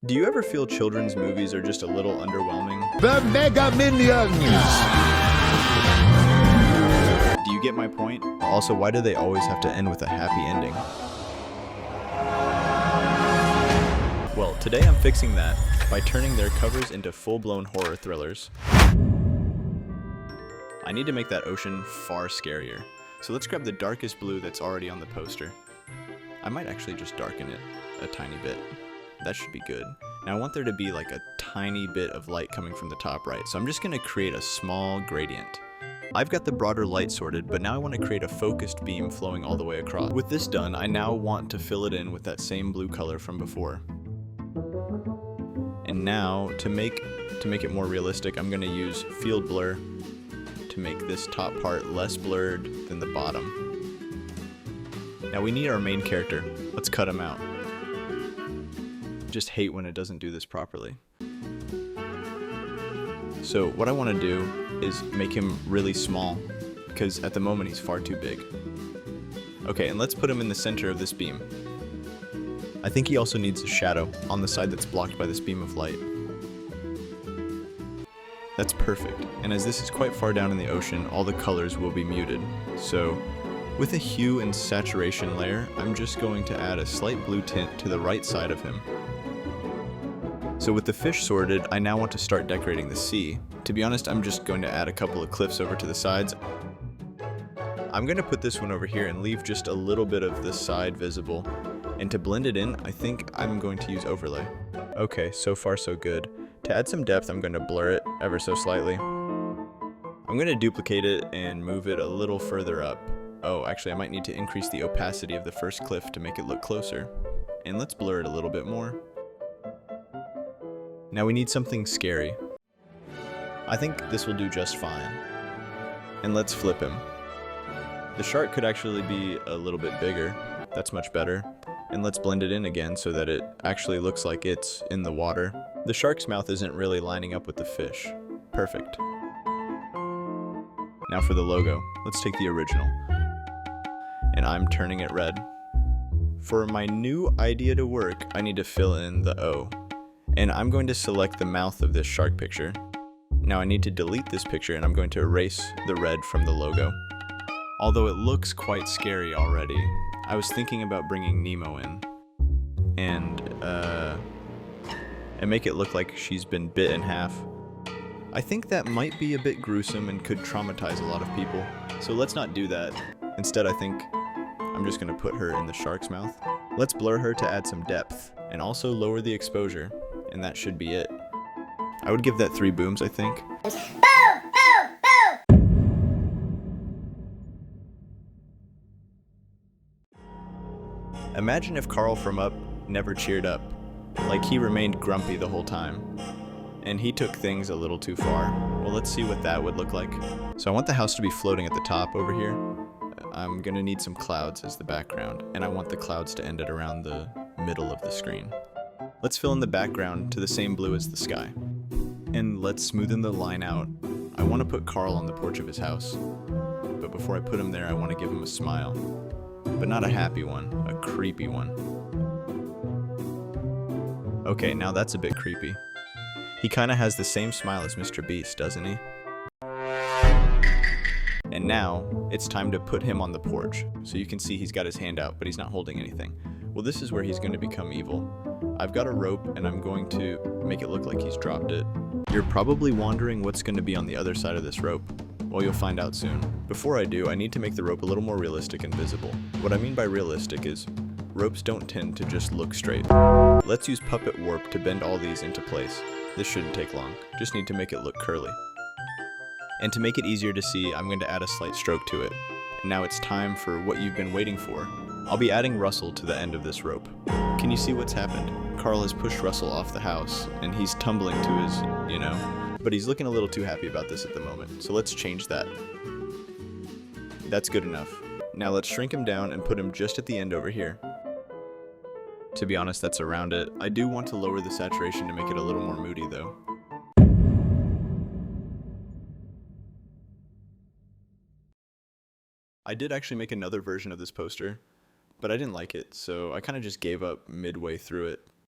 Do you ever feel children's movies are just a little underwhelming? The Mega Minions! Do you get my point? Also, why do they always have to end with a happy ending? Well, today I'm fixing that by turning their covers into full-blown horror thrillers. I need to make that ocean far scarier. So let's grab the darkest blue that's already on the poster. I might actually just darken it a tiny bit. That should be good. Now I want there to be like a tiny bit of light coming from the top right, so I'm just going to create a small gradient. I've got the broader light sorted, but now I want to create a focused beam flowing all the way across. With this done, I now want to fill it in with that same blue color from before. And now, to make it more realistic, I'm going to use field blur to make this top part less blurred than the bottom. Now we need our main character. Let's cut him out. Just hate when it doesn't do this properly. So what I want to do is make him really small, because at the moment he's far too big. Okay, and let's put him in the center of this beam. I think he also needs a shadow on the side that's blocked by this beam of light. That's perfect, and as this is quite far down in the ocean, all the colors will be muted. So with a hue and saturation layer, I'm just going to add a slight blue tint to the right side of him. So with the fish sorted, I now want to start decorating the sea. To be honest, I'm just going to add a couple of cliffs over to the sides. I'm going to put this one over here and leave just a little bit of the side visible. And to blend it in, I think I'm going to use overlay. Okay, so far so good. To add some depth, I'm going to blur it ever so slightly. I'm going to duplicate it and move it a little further up. Oh, actually I might need to increase the opacity of the first cliff to make it look closer. And let's blur it a little bit more. Now we need something scary. I think this will do just fine. And let's flip him. The shark could actually be a little bit bigger. That's much better. And let's blend it in again so that it actually looks like it's in the water. The shark's mouth isn't really lining up with the fish. Perfect. Now for the logo. Let's take the original. And I'm turning it red. For my new idea to work, I need to fill in the O. And I'm going to select the mouth of this shark picture. Now I need to delete this picture and I'm going to erase the red from the logo. Although it looks quite scary already, I was thinking about bringing Nemo in and make it look like she's been bit in half. I think that might be a bit gruesome and could traumatize a lot of people, so let's not do that. Instead, I think I'm just going to put her in the shark's mouth. Let's blur her to add some depth and also lower the exposure. And that should be it. I would give that 3 booms, I think. Boom, boom, boom! Imagine if Carl from Up never cheered up. Like he remained grumpy the whole time. And he took things a little too far. Well, let's see what that would look like. So I want the house to be floating at the top over here. I'm gonna need some clouds as the background. And I want the clouds to end at around the middle of the screen. Let's fill in the background to the same blue as the sky. And let's smoothen the line out. I want to put Carl on the porch of his house. But before I put him there, I want to give him a smile. But not a happy one, a creepy one. Okay, now that's a bit creepy. He kind of has the same smile as Mr. Beast, doesn't he? And now, it's time to put him on the porch. So you can see he's got his hand out, but he's not holding anything. Well, this is where he's going to become evil. I've got a rope and I'm going to make it look like he's dropped it. You're probably wondering what's going to be on the other side of this rope. Well, you'll find out soon. Before I do, I need to make the rope a little more realistic and visible. What I mean by realistic is ropes don't tend to just look straight. Let's use puppet warp to bend all these into place. This shouldn't take long. Just need to make it look curly. And to make it easier to see, I'm going to add a slight stroke to it. And now it's time for what you've been waiting for. I'll be adding Russell to the end of this rope. Can you see what's happened? Carl has pushed Russell off the house, and he's tumbling to his, but he's looking a little too happy about this at the moment, so let's change that. That's good enough. Now let's shrink him down and put him just at the end over here. To be honest, that's around it. I do want to lower the saturation to make it a little more moody though. I did actually make another version of this poster, but I didn't like it, so I kind of just gave up midway through it.